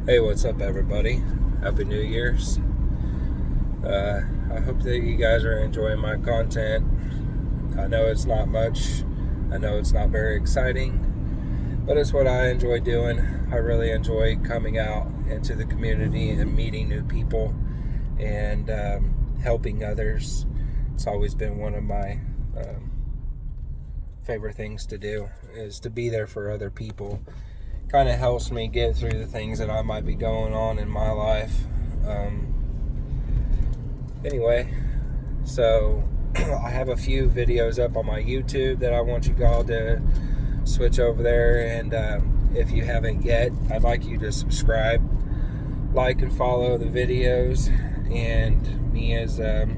Hey, what's up, everybody? Happy New Year's. I hope that you guys are enjoying my content. I know it's not much. I know it's not very exciting, but it's what I enjoy doing. I really enjoy coming out into the community and meeting new people and helping others. It's always been one of my favorite things to do, is to be there for other people. Kind of helps me get through the things that I might be going on in my life. Anyway, so I have a few videos up on my YouTube that I want you all to switch over there, and if you haven't yet, I'd like you to subscribe, like, and follow the videos, and me as a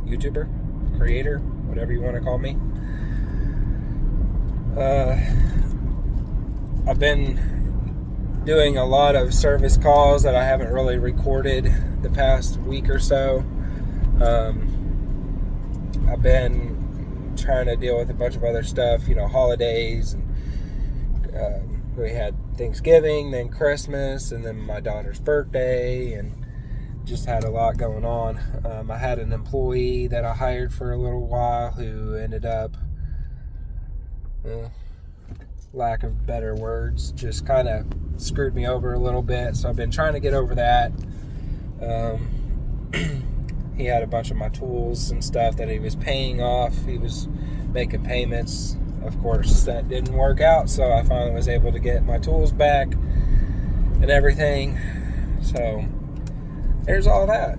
YouTuber, creator, whatever you want to call me. I've been doing a lot of service calls that I haven't really recorded the past week or so. I've been trying to deal with a bunch of other stuff, holidays. And, we had Thanksgiving, then Christmas, and then my daughter's birthday, and just had a lot going on. I had an employee that I hired for a little while who ended up, lack of better words, just kind of screwed me over a little bit. So I've been trying to get over that. He had a bunch of my tools and stuff that he was paying off. He was making payments. Of course, that didn't work out, so I finally was able to get my tools back and everything. So there's all that.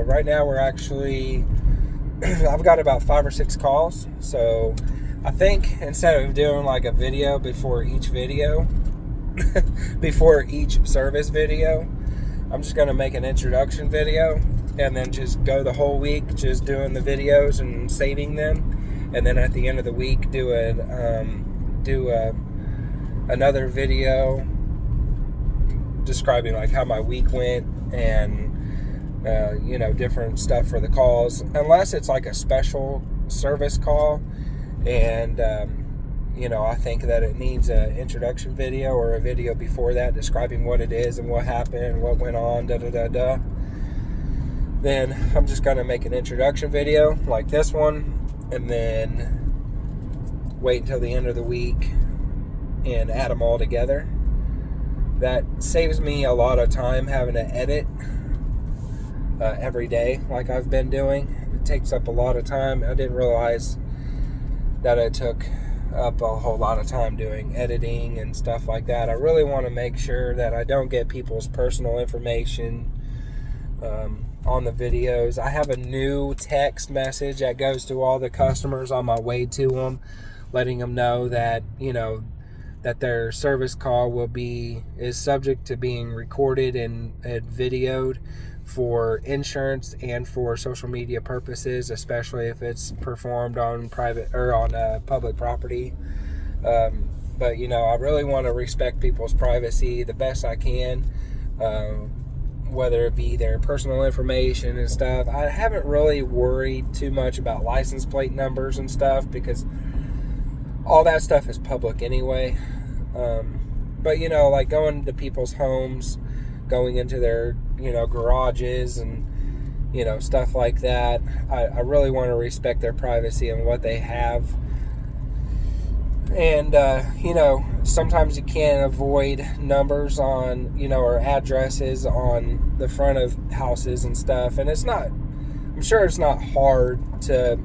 Right now we're actually, I've got about 5 or 6 calls. So I think instead of doing like a video before each video, before each service video, I'm just going to make an introduction video and then just go the whole week just doing the videos and saving them. And then at the end of the week, do another video describing like how my week went and, different stuff for the calls. Unless it's like a special service call. And, I think that it needs an introduction video or a video before that describing what it is and what happened and what went on, Then I'm just going to make an introduction video like this one and then wait until the end of the week and add them all together. That saves me a lot of time having to edit every day like I've been doing. It takes up a lot of time. I didn't realize that it took up a whole lot of time doing editing and stuff like that. I really want to make sure that I don't get people's personal information on the videos. I have a new text message that goes to all the customers on my way to them, letting them know that, that their service call is subject to being recorded and videoed for insurance and for social media purposes, especially if it's performed on private or on public property. But I really want to respect people's privacy the best I can, whether it be their personal information and stuff. I haven't really worried too much about license plate numbers and stuff because all that stuff is public anyway. But like going to people's homes, going into their garages and stuff like that, I really want to respect their privacy and what they have. And sometimes you can't avoid numbers on or addresses on the front of houses and stuff, and I'm sure it's not hard to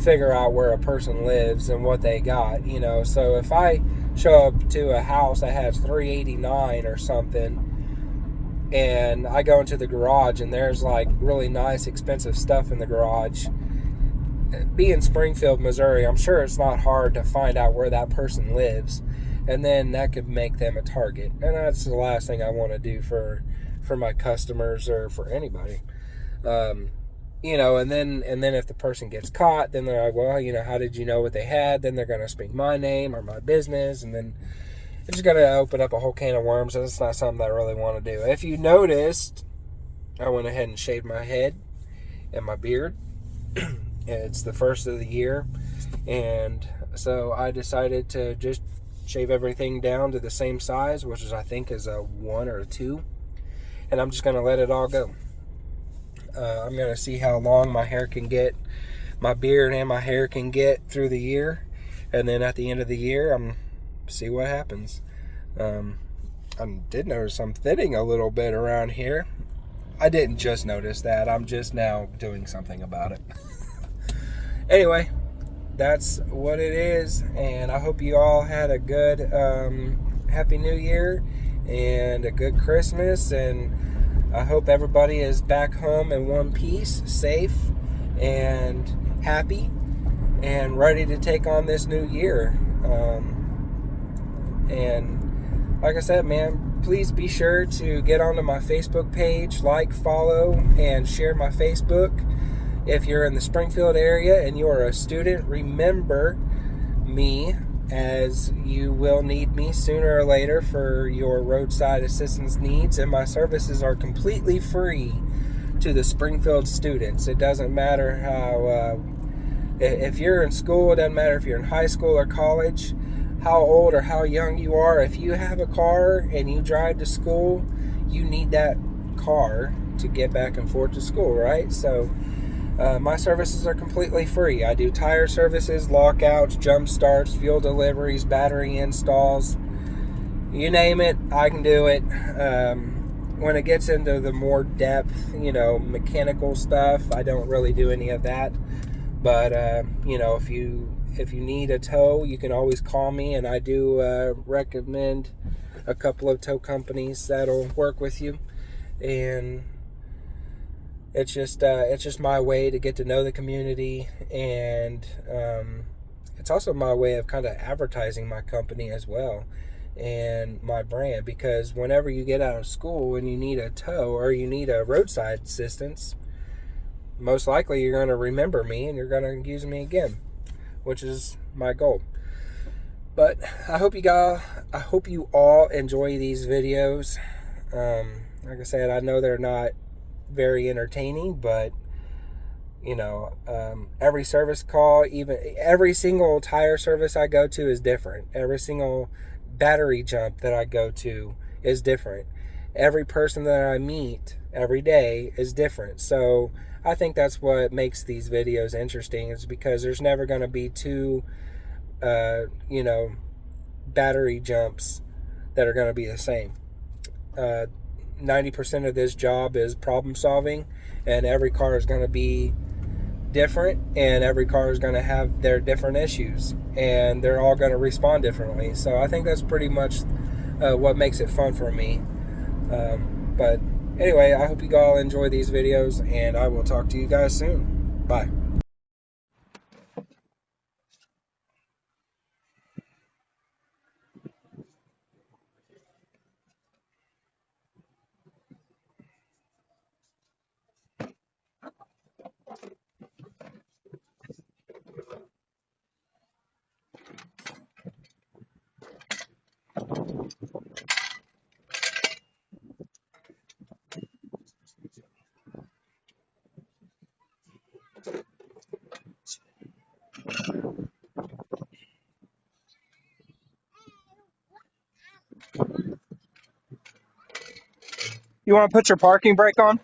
figure out where a person lives and what they got. So if I show up to a house that has 389 or something, and I go into the garage and there's like really nice expensive stuff in the garage, being Springfield, Missouri, I'm sure it's not hard to find out where that person lives, and then that could make them a target. And that's the last thing I want to do for my customers or for anybody. And then if the person gets caught, then they're like, well, how did you know what they had? Then they're going to speak my name or my business, and then it's just going to open up a whole can of worms. And it's not something that I really want to do. If you noticed, I went ahead and shaved my head and my beard. It's the first of the year, and so I decided to just shave everything down to the same size, which is I think is a 1 or a 2, and I'm just going to let it all go. I'm going to see how long my hair can get, my beard and my hair can get through the year, and then at the end of the year, I'm see what happens. I did notice I'm thinning a little bit around here. I didn't just notice that. I'm just now doing something about it. Anyway, that's what it is, and I hope you all had a good Happy New Year and a good Christmas, and I hope everybody is back home in one piece, safe and happy and ready to take on this new year. And like I said, man, please be sure to get onto my Facebook page, like, follow, and share my Facebook. If you're in the Springfield area and you are a student, remember me, as you will need me sooner or later for your roadside assistance needs, and my services are completely free to the Springfield students. It doesn't matter how, if you're in school, it doesn't matter if you're in high school or college, how old or how young you are. If you have a car and you drive to school, you need that car to get back and forth to school, right? So my services are completely free. I do tire services, lockouts, jump starts, fuel deliveries, battery installs. You name it, I can do it. When it gets into the more depth, mechanical stuff, I don't really do any of that. But, if you need a tow, you can always call me, and I do recommend a couple of tow companies that'll work with you. And it's just my way to get to know the community, and it's also my way of kind of advertising my company as well and my brand, because whenever you get out of school and you need a tow or you need a roadside assistance, most likely you're going to remember me and you're going to use me again, which is my goal. But I hope you all enjoy these videos. Like I said, I know they're not very entertaining, but every service call, even every single tire service I go to is different. Every single battery jump that I go to is different. Every person that I meet every day is different. So I think that's what makes these videos interesting, is because there's never going to be two battery jumps that are going to be the same. 90% of this job is problem solving, and every car is going to be different, and every car is going to have their different issues, and they're all going to respond differently. So I think that's pretty much what makes it fun for me. But anyway, I hope you all enjoy these videos, and I will talk to you guys soon. Bye. You want to put your parking brake on?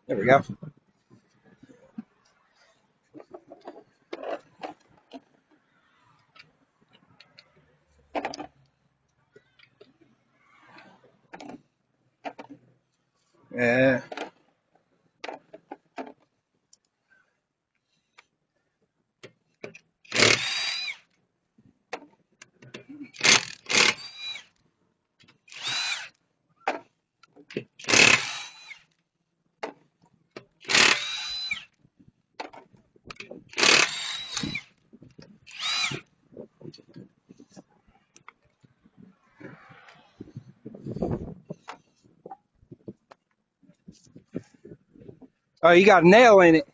There we go. Yeah. Oh, you got a nail in it.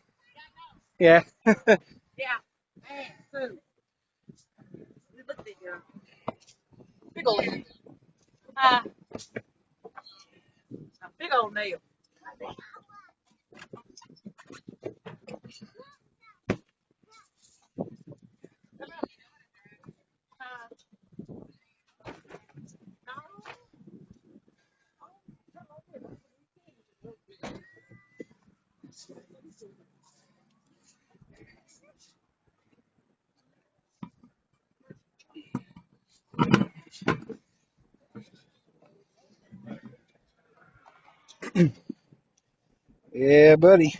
Yeah. Yeah. Man, food. Look at your big old, a big old nail. Yeah, buddy.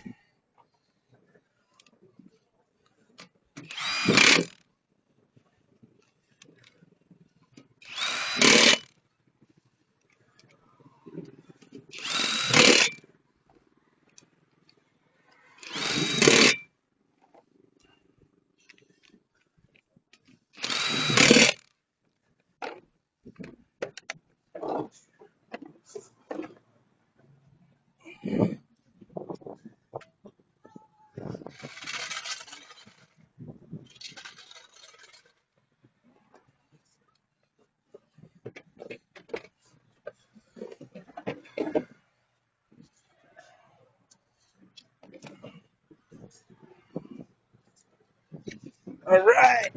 All right.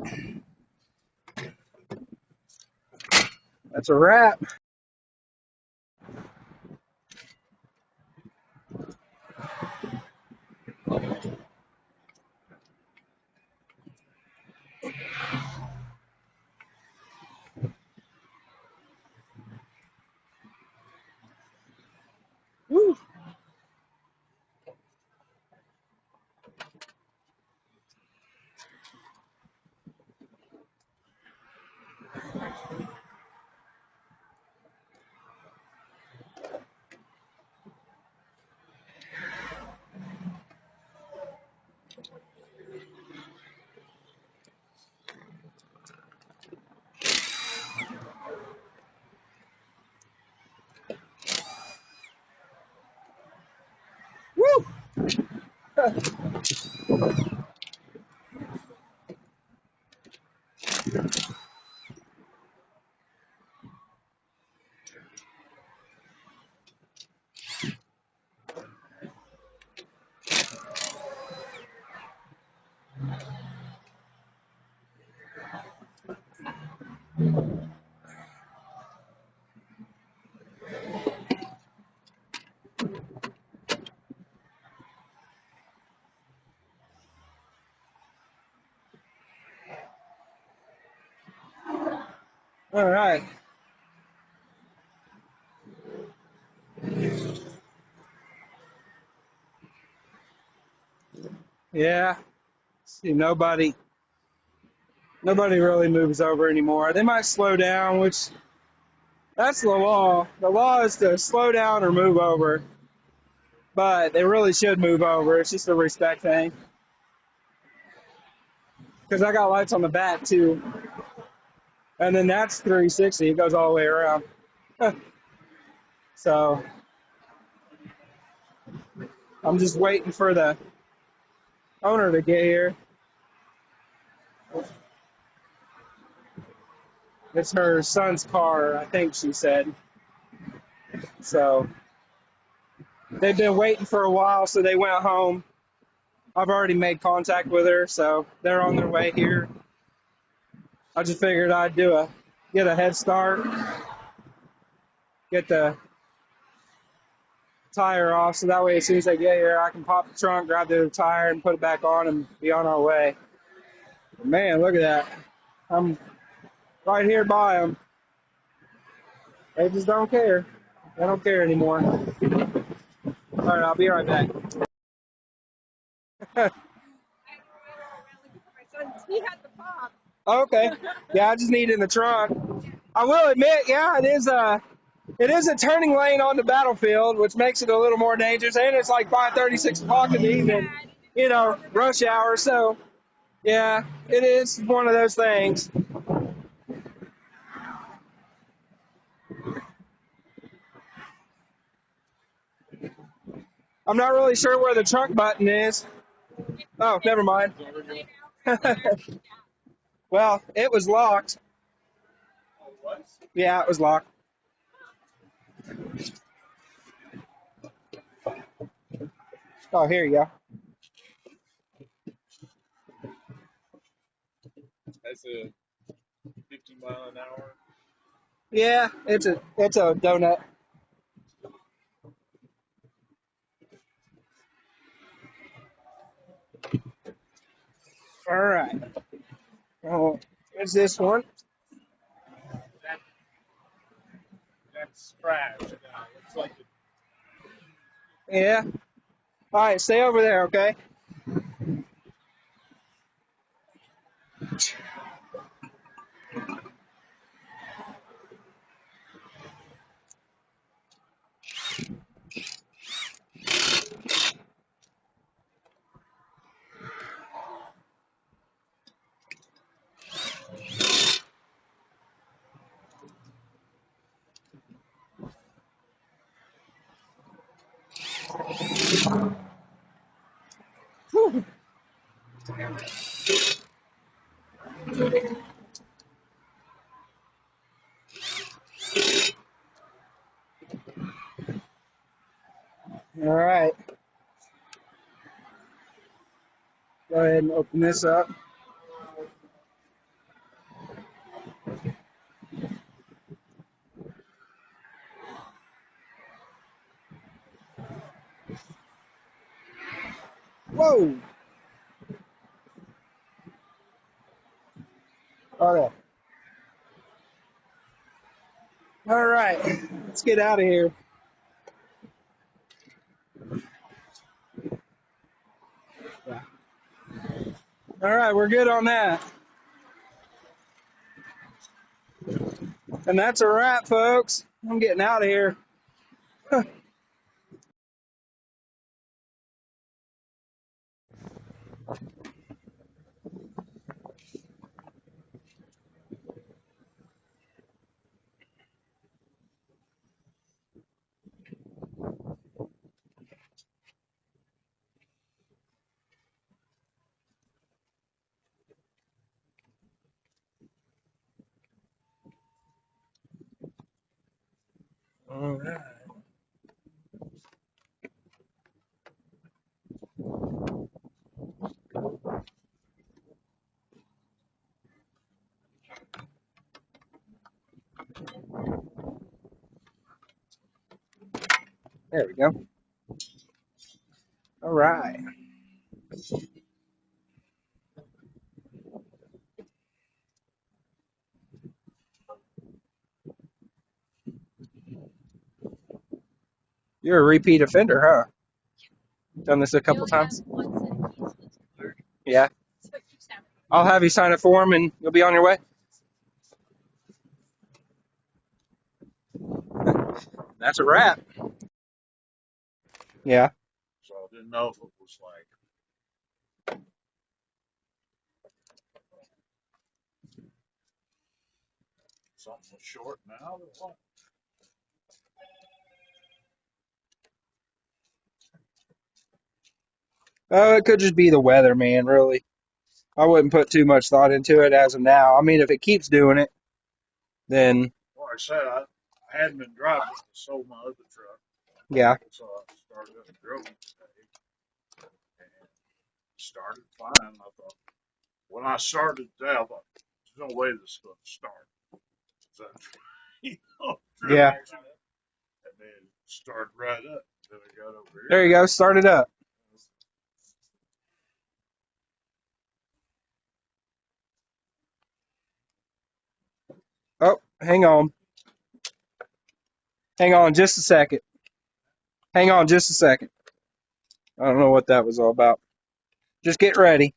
That's a wrap. Woo. Woo. All right. Yeah. See, nobody really moves over anymore. They might slow down, which that's the law. The law is to slow down or move over, but they really should move over. It's just a respect thing. Because I got lights on the back too, and then that's 360. It goes all the way around. So I'm just waiting for the owner to get here. It's her son's car, I think she said. So they've been waiting for a while, so they went home. I've already made contact with her, so they're on their way here. I just figured I'd get a head start, get the tire off, so that way as soon as they get here, I can pop the trunk, grab the tire, and put it back on and be on our way. Man, look at that. I'm right here by them. They just don't care. They don't care anymore. All right, I'll be right back. He had the fob. Okay. Yeah, I just need it in the trunk. I will admit, yeah, it is a turning lane on the battlefield, which makes it a little more dangerous. And it's like 5:30, 6 o'clock in the evening, rush hour. So, yeah, it is one of those things. I'm not really sure where the trunk button is. Oh, never mind. Well, it was locked. Yeah, it was locked. Oh, here you go. That's a 50-mile-an-hour. Yeah, it's a donut. All right. Oh, what's this one? That's trash. It's like Yeah. All right, stay over there, okay? Whew. All right. Go ahead and open this up. Whoa. All right. All right. Let's get out of here. All right, we're good on that. And that's a wrap, folks. I'm getting out of here. All right. There we go. All right. You're a repeat offender, huh? Done this a couple times? Yeah. I'll have you sign a form and you'll be on your way. That's a wrap. Yeah. so I didn't know if it was like something was shorting out or what. Oh, it could just be the weather, man, really. I wouldn't put too much thought into it as of now. I mean, if it keeps doing it, then Like I said, I hadn't been driving. I sold my other truck, yeah. so I started up and drove it today, and started fine. I thought when I started today, I thought there's no way this is going to start. So, drove Yeah. it, and then started right up. Then I got over here. There you go. Start it up. Oh, hang on. Hang on just a second. Hang on just a second. I don't know what that was all about. Just get ready.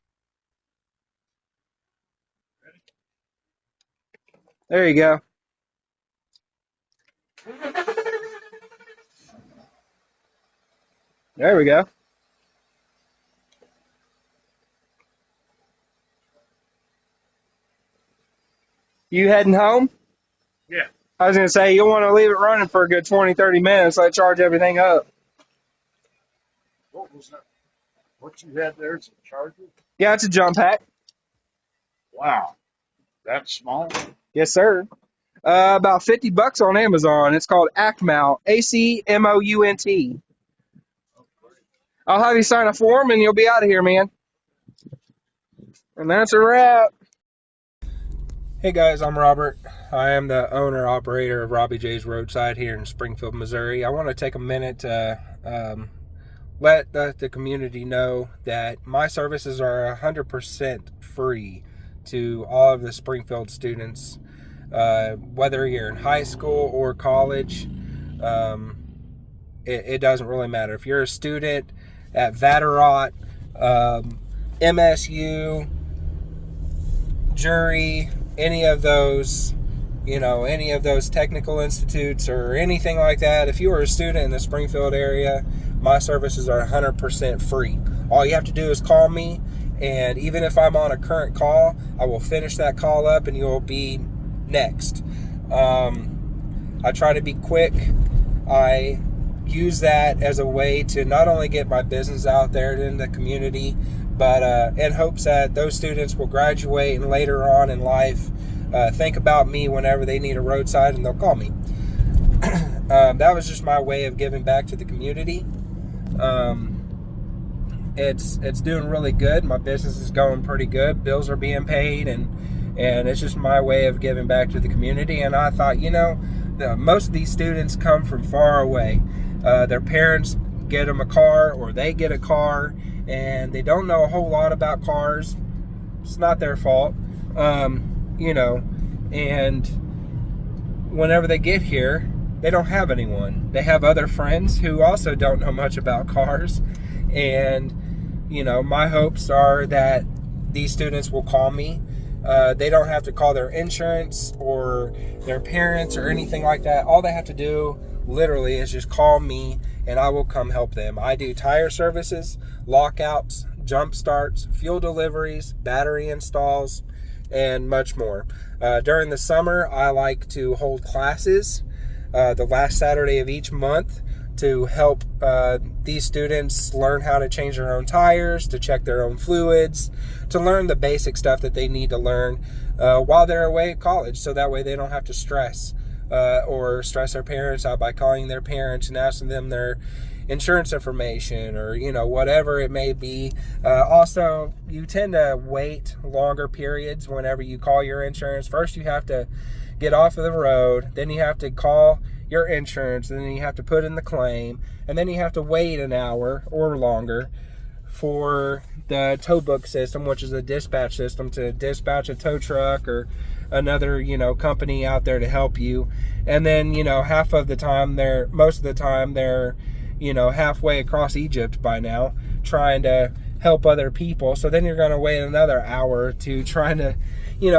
There you go. There we go. You heading home? Yeah. I was going to say, you'll want to leave it running for a good 20, 30 minutes. Let it charge everything up. What was that? What you had there is a charger? Yeah, it's a jump pack. Wow. That's small? Yes, sir. About $50 on Amazon. It's called ACMount. ACMOUNT. I'll have you sign a form and you'll be out of here, man. And that's a wrap. Hey guys, I'm Robert. I am the owner operator of Robby Js Roadside here in Springfield, Missouri. I want to take a minute to let the community know that my services are 100% free to all of the Springfield students, whether you're in high school or college. It doesn't really matter. If you're a student at Vatterott, MSU, Jury, any of those, any of those technical institutes or anything like that, if you are a student in the Springfield area, my services are 100% free. All you have to do is call me, and even if I'm on a current call, I will finish that call up and you'll be next. I try to be quick. I use that as a way to not only get my business out there in the community, but in hopes that those students will graduate and later on in life think about me whenever they need a roadside and they'll call me. That was just my way of giving back to the community. It's doing really good. My business is going pretty good. Bills are being paid, and it's just my way of giving back to the community. And I thought, most of these students come from far away. Their parents get them a car, or they get a car, and they don't know a whole lot about cars. It's not their fault, and whenever they get here, they don't have anyone. They have other friends who also don't know much about cars. And, my hopes are that these students will call me. They don't have to call their insurance or their parents or anything like that. All they have to do literally is just call me and I will come help them. I do tire services, lockouts, jump starts, fuel deliveries, battery installs, and much more. During the summer, I like to hold classes the last Saturday of each month to help these students learn how to change their own tires, to check their own fluids, to learn the basic stuff that they need to learn while they're away at college, so that way they don't have to stress or stress their parents out by calling their parents and asking them their insurance information or whatever it may be. Also, you tend to wait longer periods whenever you call your insurance. First you have to get off of the road, then you have to call your insurance, and then you have to put in the claim, and then you have to wait an hour or longer for the tow book system, which is a dispatch system, to dispatch a tow truck or another company out there to help you. And then most of the time they're halfway across Egypt by now trying to help other people. So then you're going to wait another hour to trying to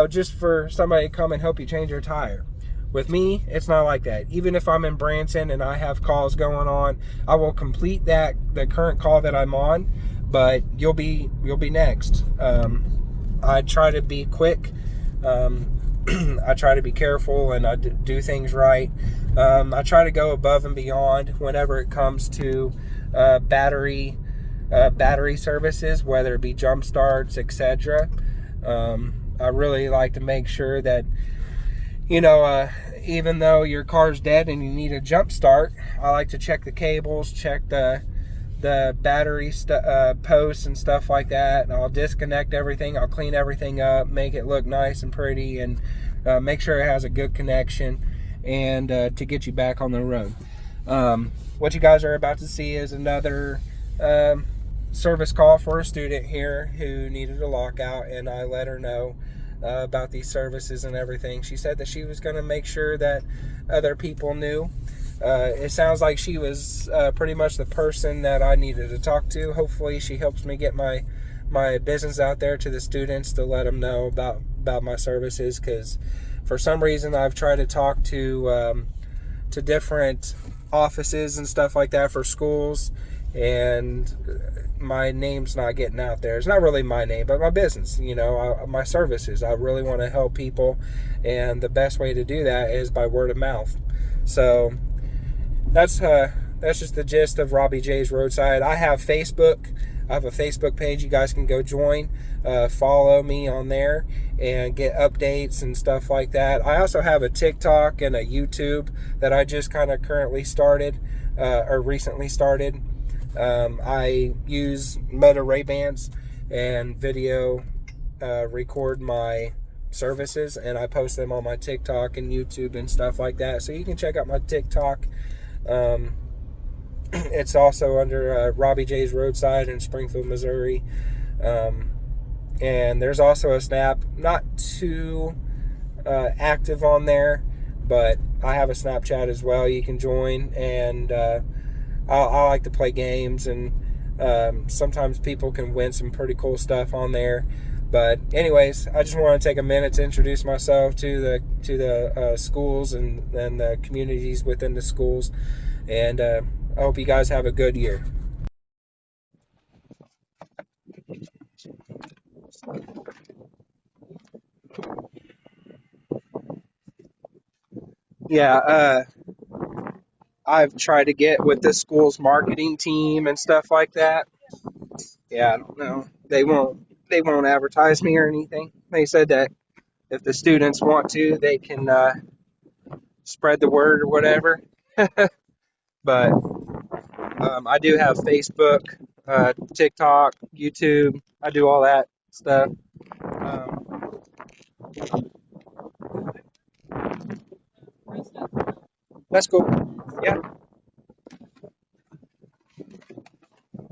just for somebody to come and help you change your tire. With me, it's not like that. Even if I'm in Branson and I have calls going on, I will complete the current call that I'm on, but you'll be next. I try to be quick. I try to be careful, and I do things right. I try to go above and beyond whenever it comes to battery services, whether it be jump starts, etc. I really like to make sure that even though your car's dead and you need a jump start, I like to check the cables, check the battery posts and stuff like that, and I'll disconnect everything, I'll clean everything up, make it look nice and pretty, and make sure it has a good connection, and to get you back on the road. What you guys are about to see is another service call for a student here who needed a lockout, and I let her know about these services and everything. She said that she was going to make sure that other people knew It sounds like she was pretty much the person that I needed to talk to. Hopefully, she helps me get my business out there to the students to let them know about my services. Because for some reason, I've tried to talk to different offices and stuff like that for schools, and my name's not getting out there. It's not really my name, but my business, my services. I really want to help people, and the best way to do that is by word of mouth. So that's just the gist of Robby Js Roadside. I have Facebook. I have a Facebook page you guys can go join. Follow me on there and get updates and stuff like that. I also have a TikTok and a YouTube that I just kind of currently started or recently started. I use Meta Ray-Bans and video record my services, and I post them on my TikTok and YouTube and stuff like that. So you can check out my TikTok. It's also under Robby Js Roadside in Springfield, Missouri. And there's also a Snap, not too active on there, but I have a Snapchat as well you can join. And I like to play games, and sometimes people can win some pretty cool stuff on there. But anyways, I just want to take a minute to introduce myself to the schools and the communities within the schools. And I hope you guys have a good year. Yeah, I've tried to get with the school's marketing team and stuff like that. Yeah, I don't know. They won't advertise me or anything. They said that if the students want to, they can spread the word or whatever. But I do have Facebook, TikTok, YouTube. I do all that stuff. Um, that's cool. Yeah.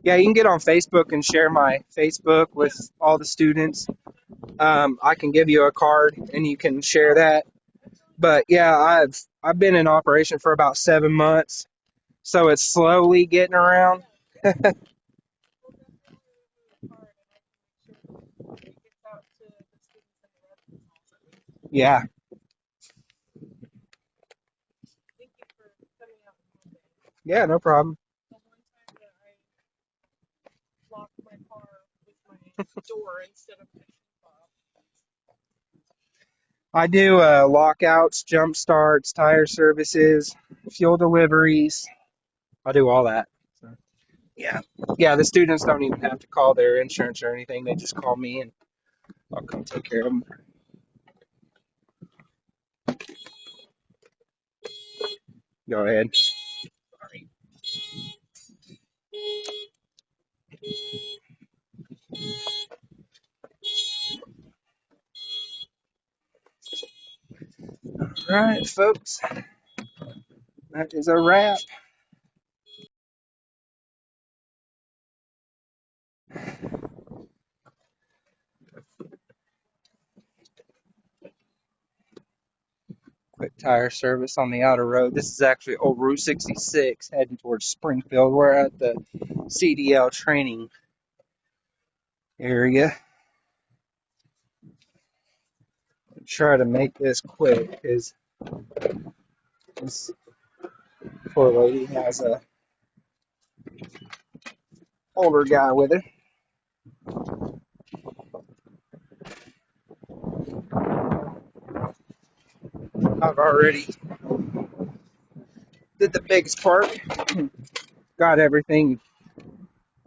Yeah, you can get on Facebook and share my Facebook with all the students. I can give you a card and you can share that. But yeah, I've been in operation for about 7 months, so it's slowly getting around. Yeah, yeah, no problem. I do lockouts, jump starts, tire services, fuel deliveries. I do all that. So, yeah, yeah. The students don't even have to call their insurance or anything. They just call me and I'll come take care of them. Go ahead. All right, folks. That is a wrap. Quick tire service on the outer road. This is actually old Route 66 heading towards Springfield. We're at the CDL training area. Try to make this quick because this poor lady has a older guy with her. I've already did the biggest part. Got everything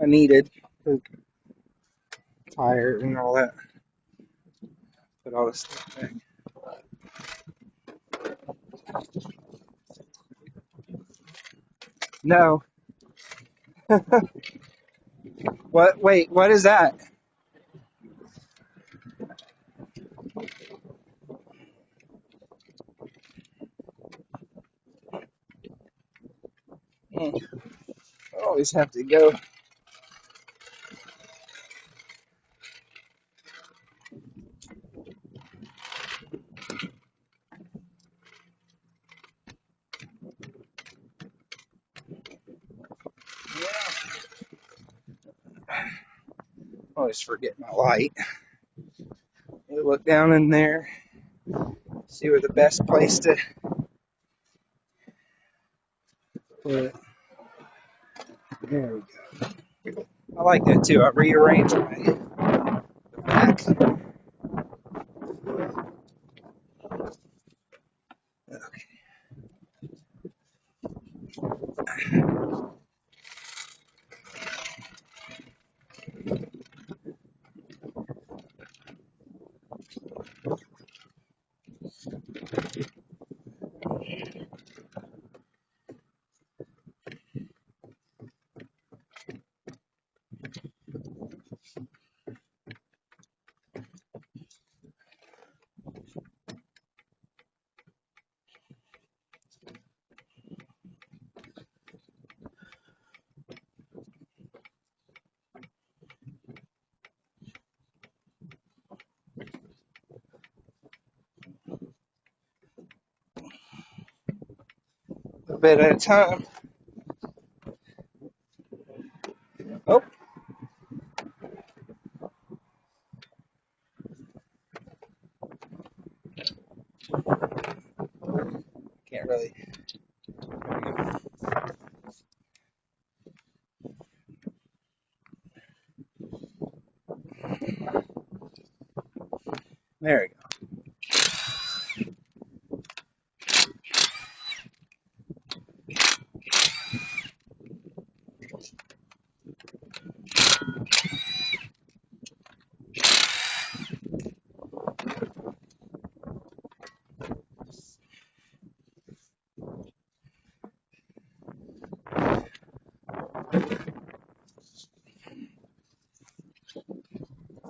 I needed. The tire and all that. Put all this stuff back. No. What? Wait, what is that? I always have to go. always forget my light. You look down in there, see where the best place to put it. There we go. I like that too. I rearranged my back. Okay. A bit at a time. Oh, can't really. There we go.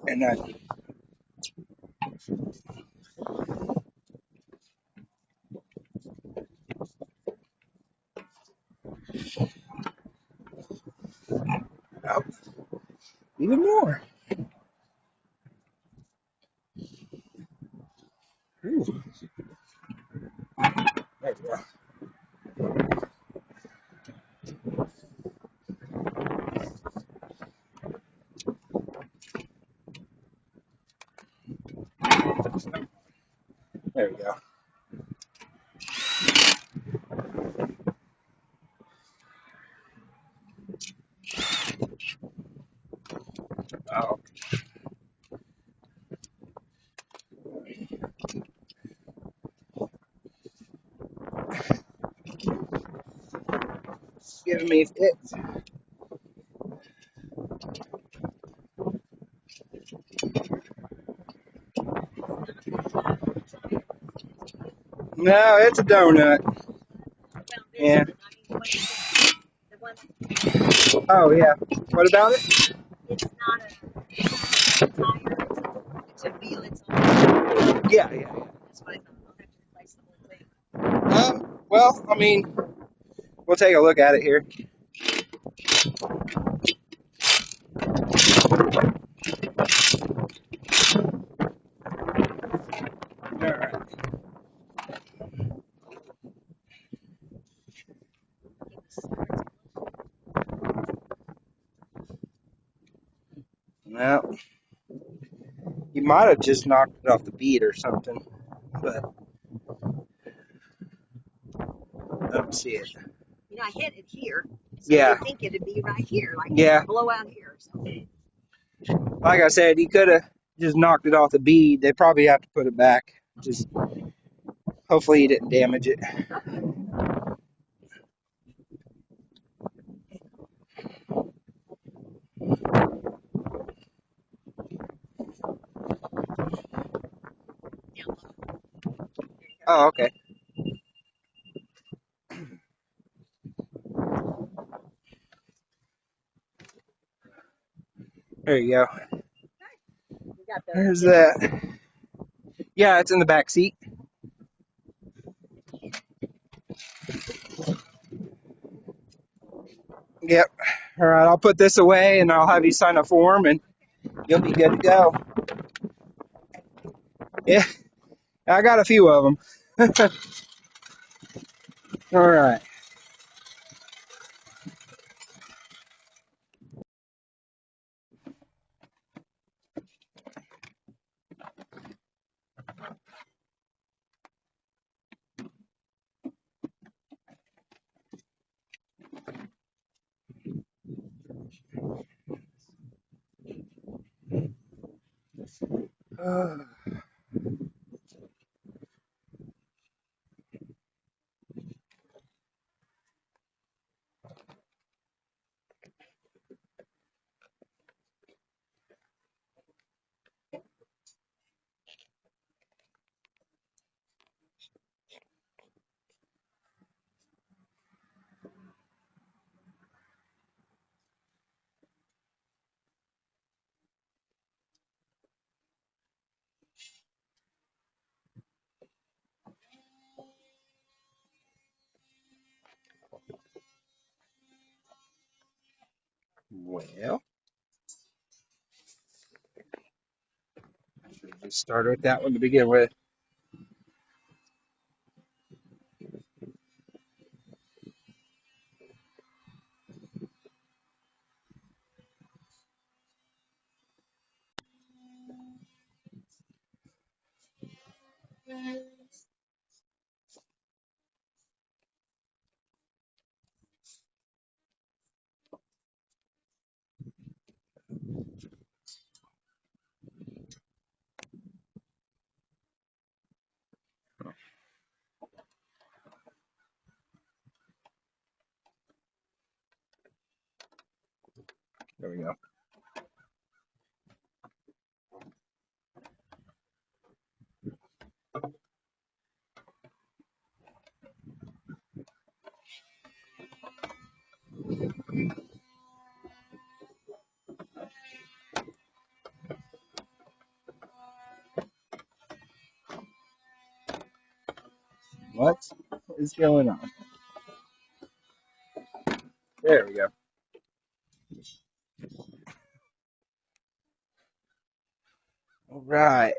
And then, oh, even more. Ooh, there we go. There we go. Oh, it's giving me fits. No, it's a donut. Yeah. Oh, yeah. What about it? It's not a tire, it's a wheel, it's all. Yeah, yeah. That's what I thought. I'll have to replace the whole thing. Well, I mean, we'll take a look at it here. All right. Well, you might have just knocked it off the bead or something, but I don't see it. You know, I hit it here, so Yeah. I think it'd be right here, like Yeah. blow out here. So. Like I said, you could have just knocked it off the bead. They probably have to put it back. Just hopefully you didn't damage it. Oh, okay. There you go. There's that. Yeah, it's in the back seat. Yep. All right, I'll put this away and I'll have you sign a form and you'll be good to go. Yeah, I got a few of them. All right. Well, should just start with that one to begin with. There we go. What is going on? There we go. All right.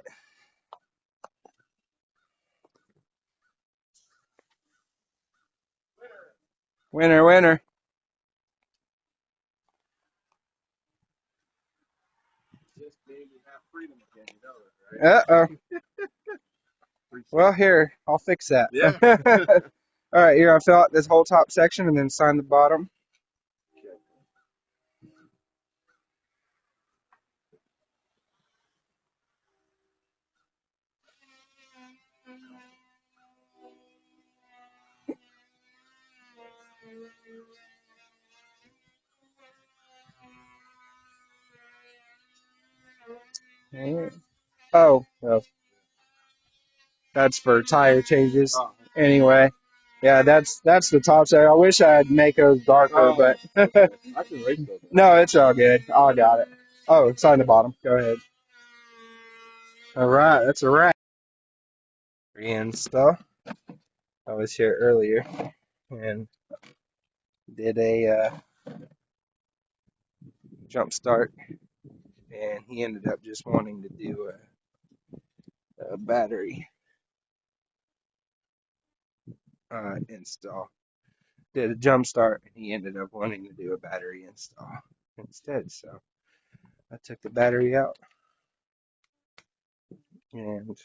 Winner, winner. Uh-oh. Well, here, I'll fix that. Yeah. All right, here, I'll fill out this whole top section and then sign the bottom. Oh, well, that's for tire changes. Oh, Anyway, yeah, that's the top section. I wish I'd make those darker, oh, but okay. I can rate those. no, it's all good. I got it. Oh, sign the bottom. Go ahead. All right, that's a wrap. Reinstall. I was here earlier and did a jump start, and he ended up just wanting to do a battery install. Did a jump start, and he ended up wanting to do a battery install instead. So I took the battery out, and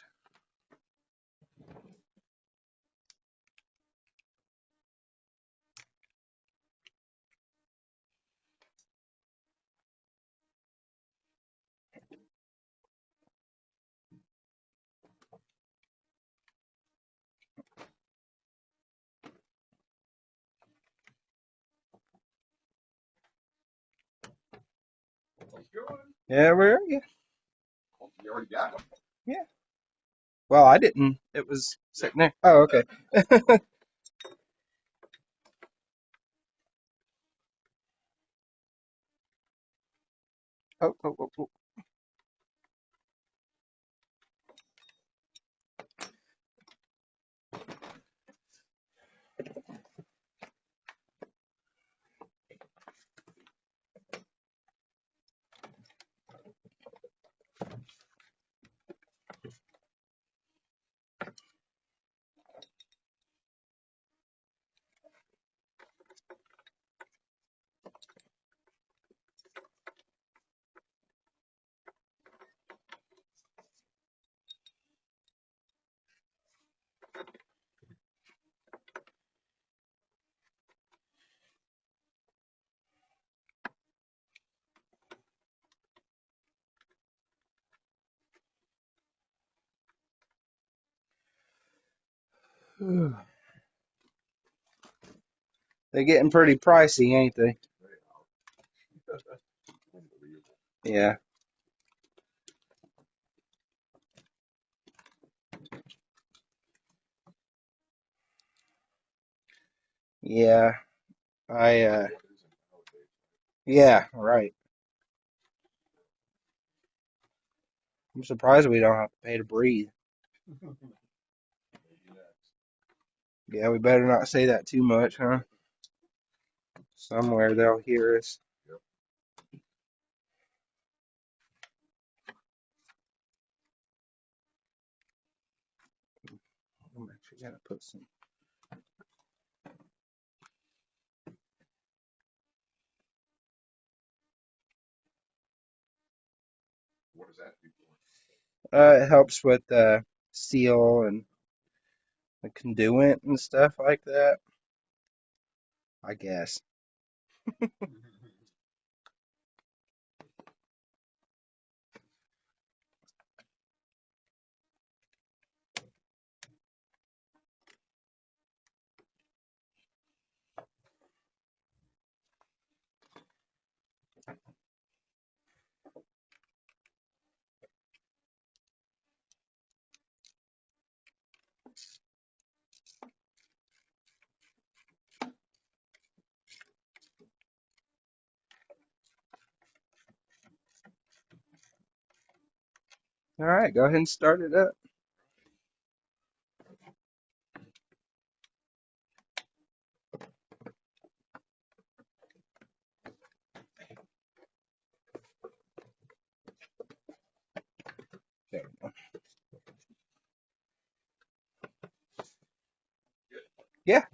yeah, where are you? You already got one. Yeah. Well, I didn't. It was sitting there. Oh, okay. Oh, oh, oh, oh. They're getting pretty pricey, ain't they? Yeah. Yeah. Yeah, right. I'm surprised we don't have to pay to breathe. Yeah, we better not say that too much, huh? Somewhere they'll hear us. I'm actually gonna put some. What does that do for It helps with seal and the conduit and stuff like that, I guess. All right, go ahead and start it up. There we go. Yeah.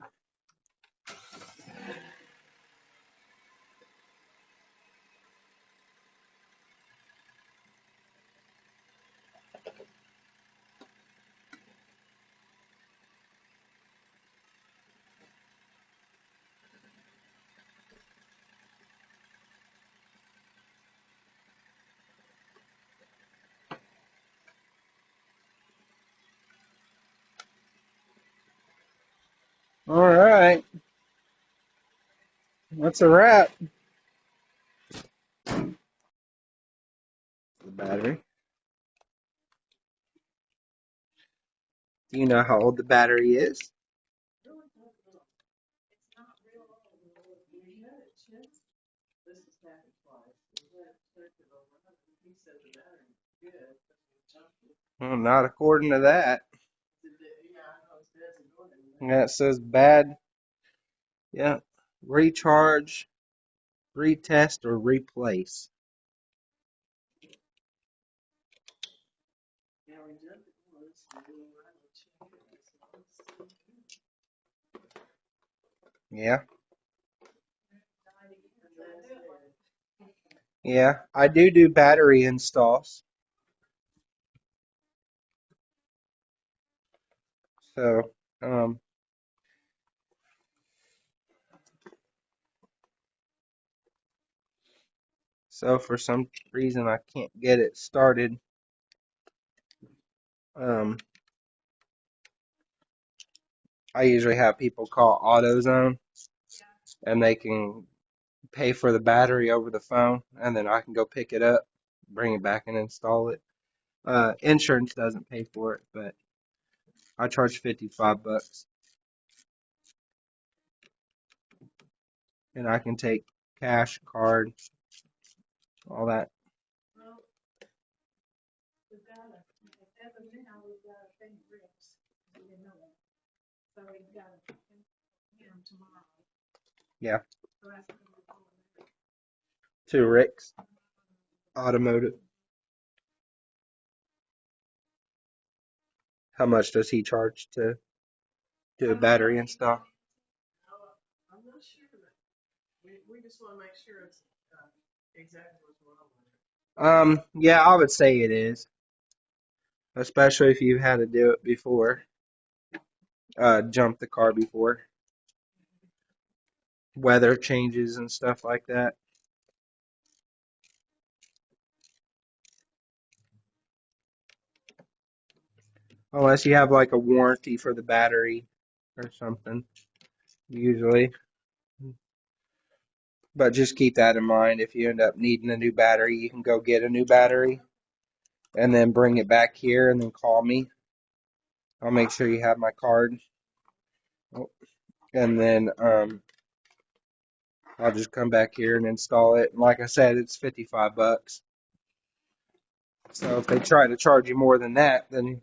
All right. That's a wrap. The battery. Do you know how old the battery is? Well, not according to that. Yeah, it says bad. Yeah. Recharge, retest, or replace. Yeah. Yeah. I do battery installs. So, um, so for some reason I can't get it started. Um, I usually have people call AutoZone and they can pay for the battery over the phone and then I can go pick it up, bring it back and install it. Insurance doesn't pay for it, but I charge $55 and I can take cash, card, all that. Yeah. To Rick's Automotive. How much does he charge to do a battery install? Yeah, I would say it is, especially if you've had to do it before, jump the car before, weather changes and stuff like that. Unless you have like a warranty for the battery or something, usually. But just keep that in mind. If you end up needing a new battery, you can go get a new battery and then bring it back here and then call me. I'll make sure you have my card. And then I'll just come back here and install it. And like I said, it's $55. So if they try to charge you more than that, then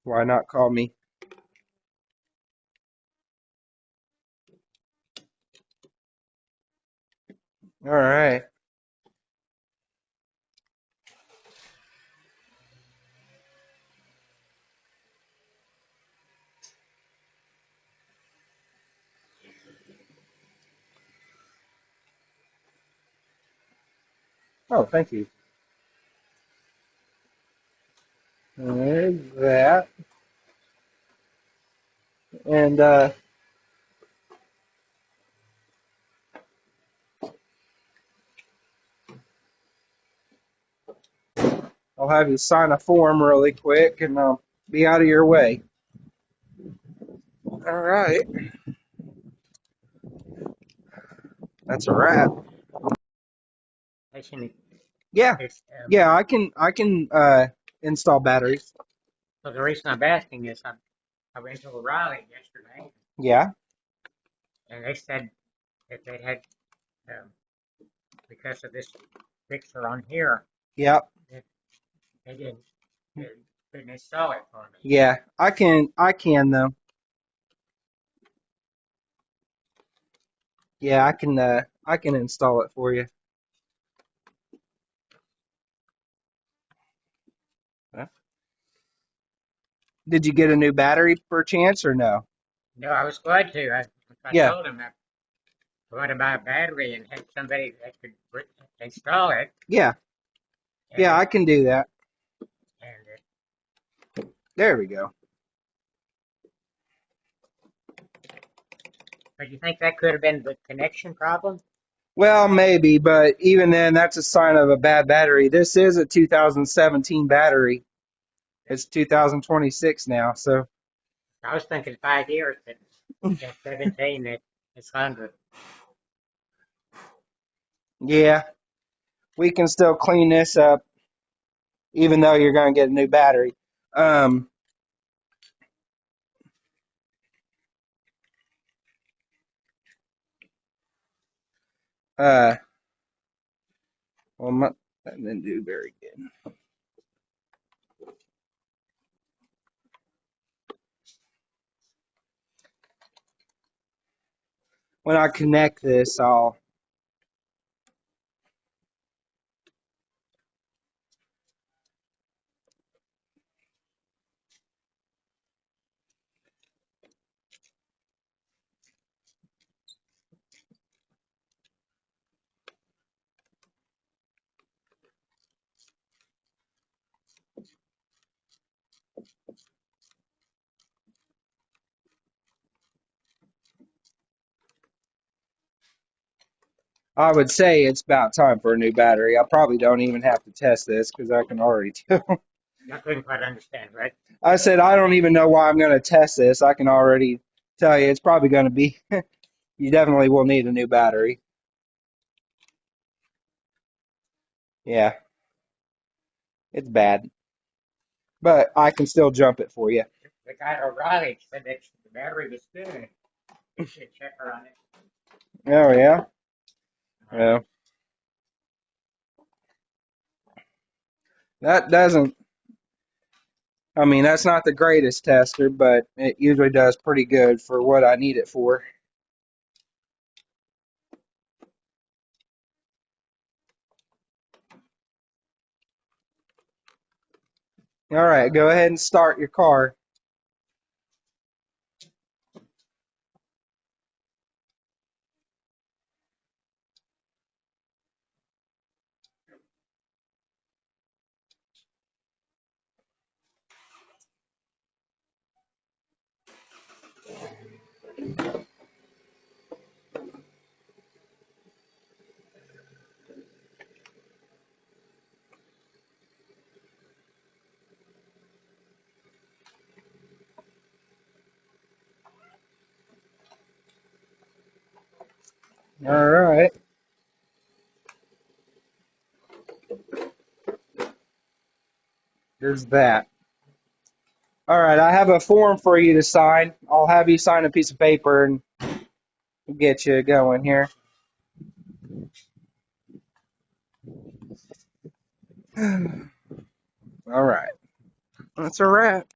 why not call me? All right. Oh, thank you. There's that. And I'll have you sign a form really quick and I'll be out of your way. All right. That's a wrap. Actually, Yeah. it's Yeah, I can install batteries. so the reason I'm asking is I went to O'Reilly yesterday, Yeah. and they said that they had um, because of this fixer on here, Yep. that they couldn't install it for me. Yeah. I can though. Yeah, I can install it for you. Huh? Did you get a new battery per chance or no? No, I was glad to. I Yeah. told them I wanted to buy a battery and had somebody that could install it, Yeah. and Yeah, I can do that. and There we go. but you think that could have been the connection problem? Well, maybe, but even then, that's a sign of a bad battery. This is a 2017 battery. It's 2026 now, so I was thinking 5 years, but at 17, it's 100. yeah, we can still clean this up, even though you're going to get a new battery. Um, uh, well, that didn't do very good. When I connect this, I would say it's about time for a new battery. I probably don't even have to test this because I can already tell. I couldn't quite understand, right? I said I don't even know why I'm going to test this. I can already tell you it's probably going to be. You definitely will need a new battery. Yeah, it's bad, but I can still jump it for you. The guy at O'Reilly said that the battery was good. He should check her on it. Oh yeah. Uh, Well, that doesn't. I mean, that's not the greatest tester, but it usually does pretty good for what I need it for. All right, go ahead and start your car. All right. There's that. All right, I have a form for you to sign. I'll have you sign a piece of paper and get you going here. All right. That's a wrap.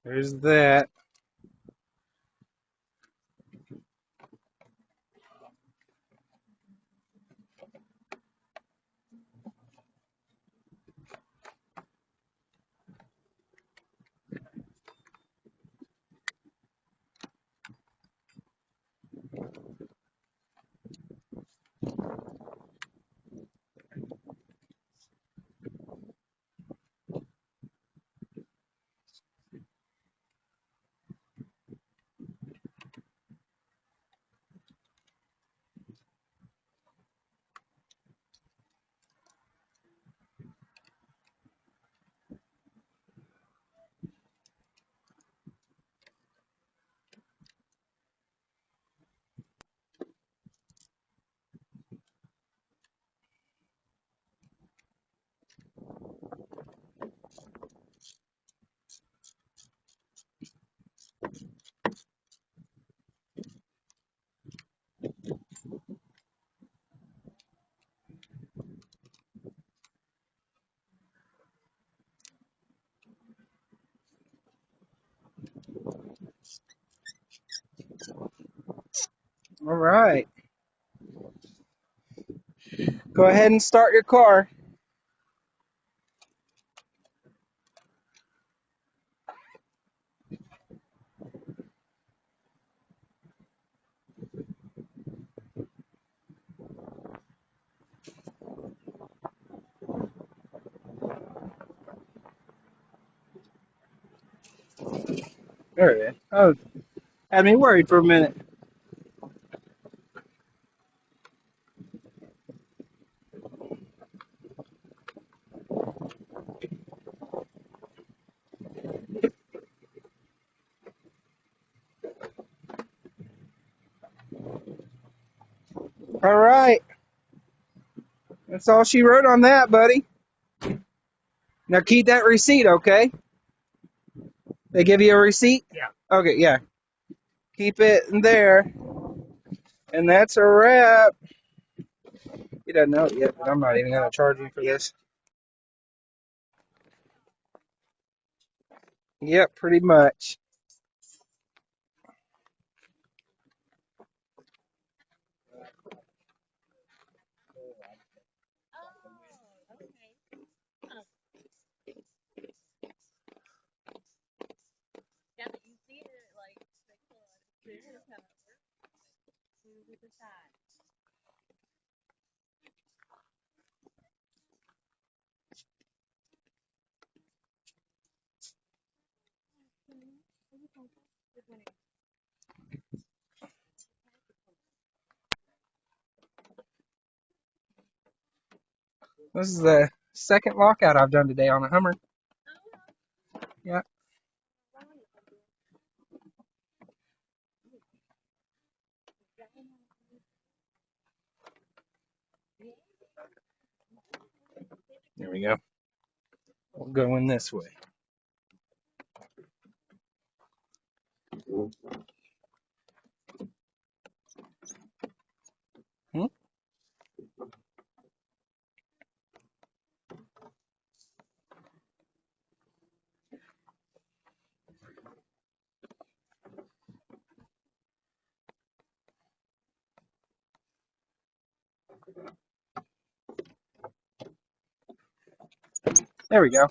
There's that. All right. Go ahead and start your car. There it is. Oh, had me worried for a minute. All right. That's all she wrote on that, buddy. Now keep that receipt, okay? They give you a receipt? Yeah. Okay, yeah. Keep it in there. And that's a wrap. He doesn't know it yet, but I'm not even going to charge you for this. Yep, pretty much. This is the second lockout I've done today on a Hummer. Yeah. There we go. We'll go in this way. Hmm? There we go.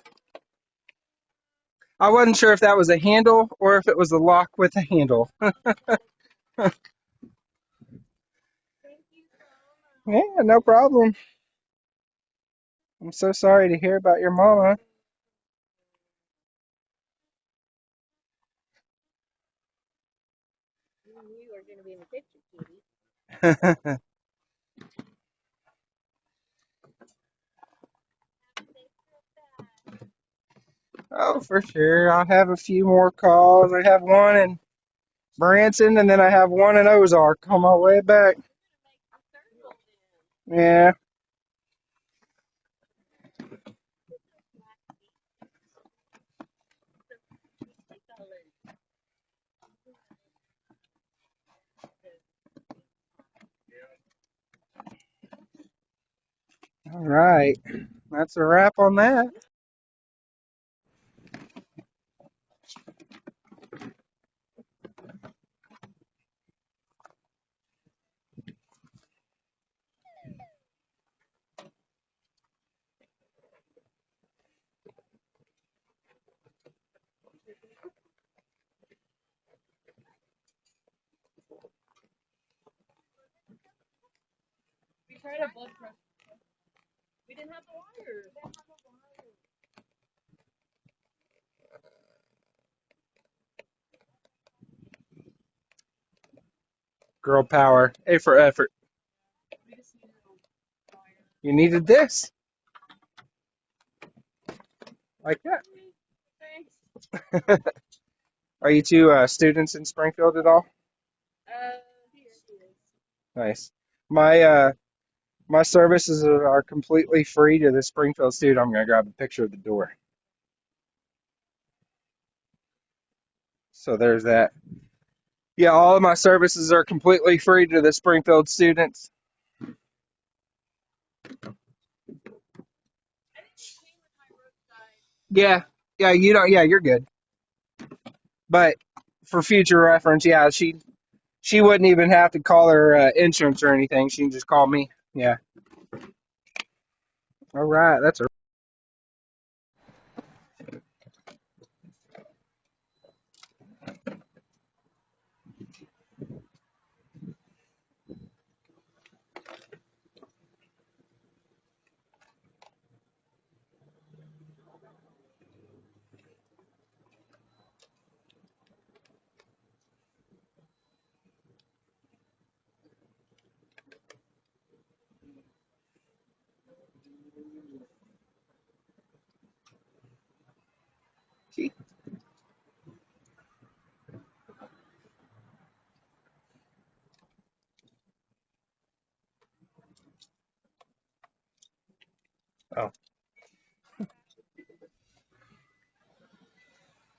I wasn't sure if that was a handle or if it was a lock with a handle. Yeah, no problem. I'm so sorry to hear about your mama. You are going to be in the picture, kitty. Oh, for sure. I'll have a few more calls. I have one in Branson, and then I have one in Ozark on my way back. Yeah. All right. That's a wrap on that. We tried a blood pressure. We didn't have the wires. Girl power. A for effort. We just needed a wire. You needed this. Like that. Thanks. Are you two students in Springfield at all? Here it is. Nice. My services are completely free to the Springfield student. I'm gonna grab a picture of the door. So there's that. Yeah, all of my services are completely free to the Springfield students. Yeah, yeah, you don't. Yeah, you're good. But for future reference, yeah, she wouldn't even have to call her insurance or anything. She can just call me. Yeah. All right, that's a. Oh,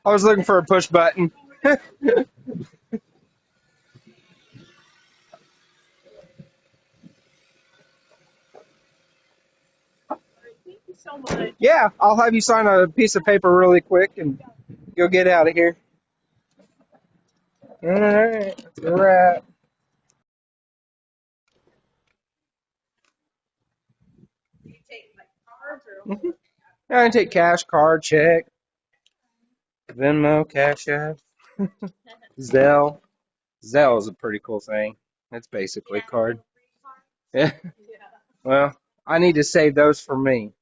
I was looking for a push button. Thank you so much. Yeah, I'll have you sign a piece of paper really quick, and you'll get out of here. All right, that's a wrap. Do you take like cards or? Mhm. I can take cash, card, check, Venmo, Cash App, Zelle. Zelle is a pretty cool thing. It's basically a card. Yeah. Yeah. Well, I need to save those for me.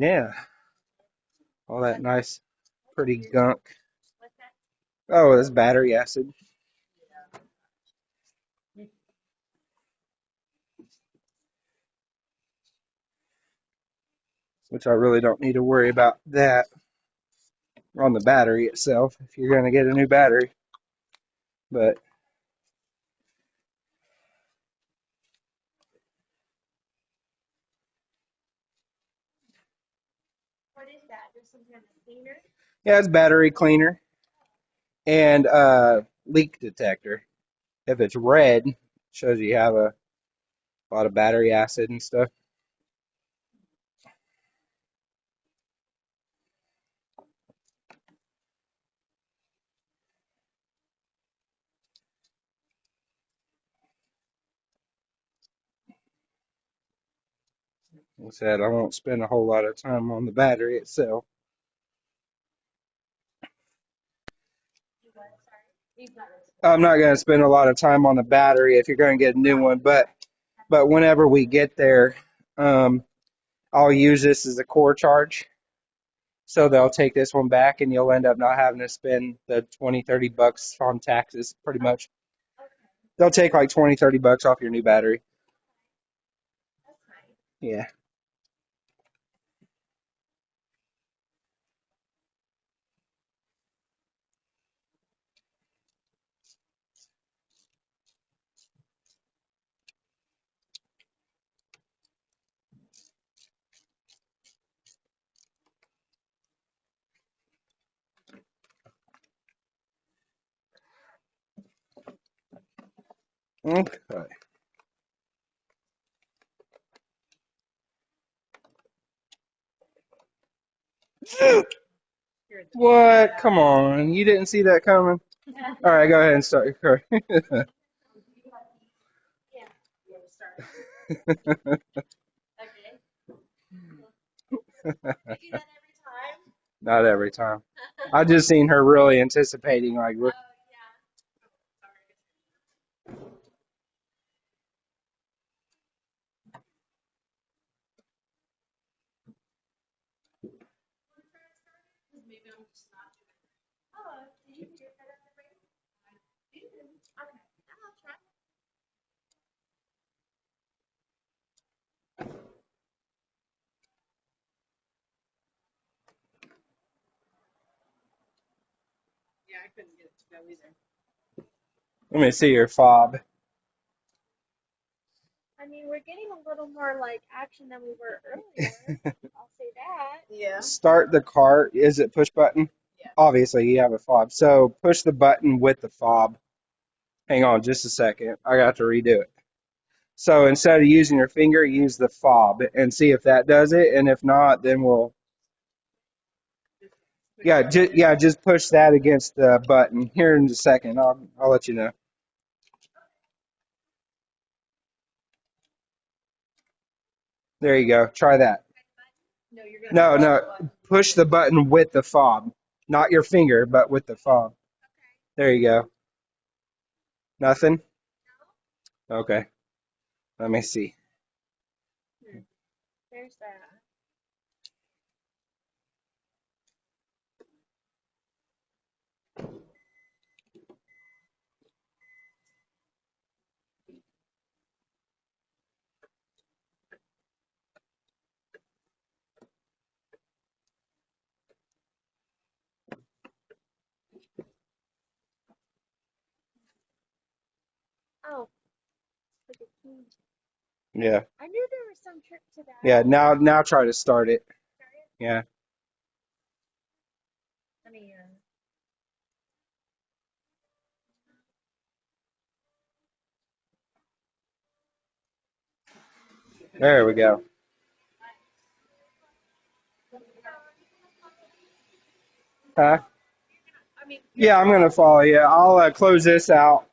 Yeah, all that nice, pretty gunk. Oh, that's battery acid. Which I really don't need to worry about that on the battery itself if you're going to get a new battery. But What is that? Just some kind of cleaner? yeah, it's battery cleaner and leak detector. If it's red, it shows you have a lot of battery acid and stuff. Like I said, I won't spend a whole lot of time on the battery itself. I'm not going to spend a lot of time on the battery if you're going to get a new one, but whenever we get there, I'll use this as a core charge. So they'll take this one back and you'll end up not having to spend the 20, 30 bucks on taxes, pretty much. They'll take like 20, 30 bucks off your new battery. Yeah. Okay. What? Come on. You didn't see that coming? All right, go ahead and start your car. Not every time. I just seen her really anticipating, like, let me see your fob. I mean, we're getting a little more like action than we were earlier. I'll say that. Yeah. Start the car. Is it push button? Yeah. Obviously, you have a fob. So push the button with the fob. Hang on just a second. I got to redo it. So instead of using your finger, use the fob and see if that does it. And if not, then we'll. Yeah, just push that against the button. Here in a second, I'll let you know. There you go. Try that. No. Push the button with the fob, not your finger, but with the fob. There you go. Nothing. Okay. Let me see. There's that. Oh, look at key. Yeah. I knew there was some trick to that. Yeah. Now try to start it. Yeah. Let me. There we go. Huh? Yeah, I'm gonna follow you. I'll close this out.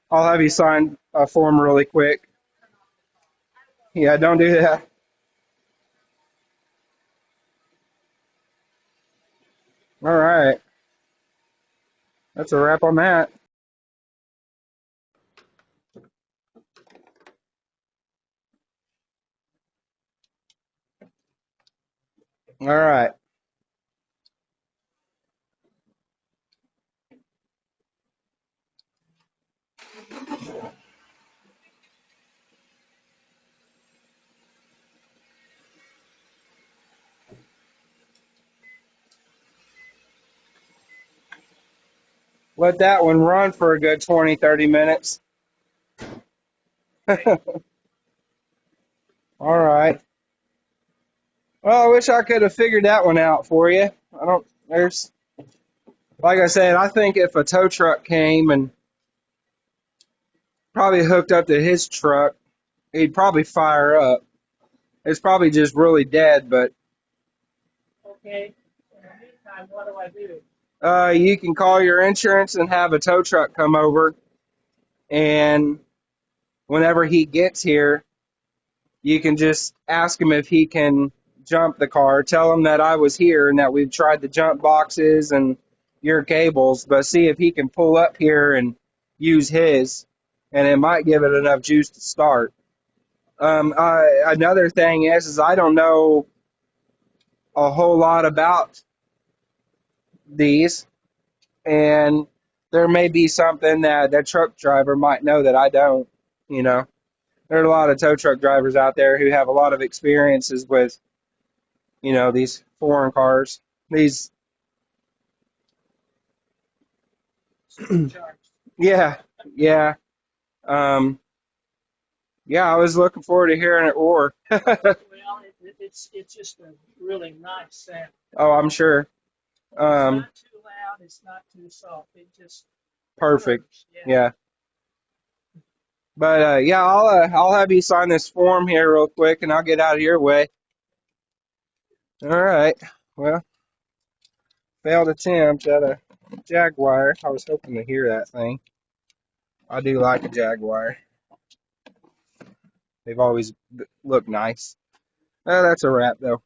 I'll have you sign a form really quick. Yeah, don't do that. All right. That's a wrap on that. All right. Let that one run for a good 20, 30 minutes. All right. Well, I wish I could have figured that one out for you. Like I said, I think if a tow truck came and probably hooked up to his truck, he'd probably fire up. It's probably just really dead, but Okay. In the meantime, what do I do? you can call your insurance and have a tow truck come over, and whenever he gets here, you can just ask him if he can jump the car. Tell him that I was here and that we've tried the jump boxes and your cables, but see if he can pull up here and use his, and it might give it enough juice to start. Another thing is I don't know a whole lot about these, and there may be something that that truck driver might know that I don't. You know, there are a lot of tow truck drivers out there who have a lot of experiences with, these foreign cars. These, Supercharged. yeah, yeah, um, yeah. I was looking forward to hearing it roar. Well, it's just a really nice sound. Oh, I'm sure. It's Um, not too loud. It's not too soft. It just Perfect. works. Yeah. Yeah. But yeah, I'll have you sign this form here real quick, and I'll get out of your way. All right. Well, failed attempt at a Jaguar. I was hoping to hear that thing. I do like a Jaguar. They've always looked nice. That's a wrap, though.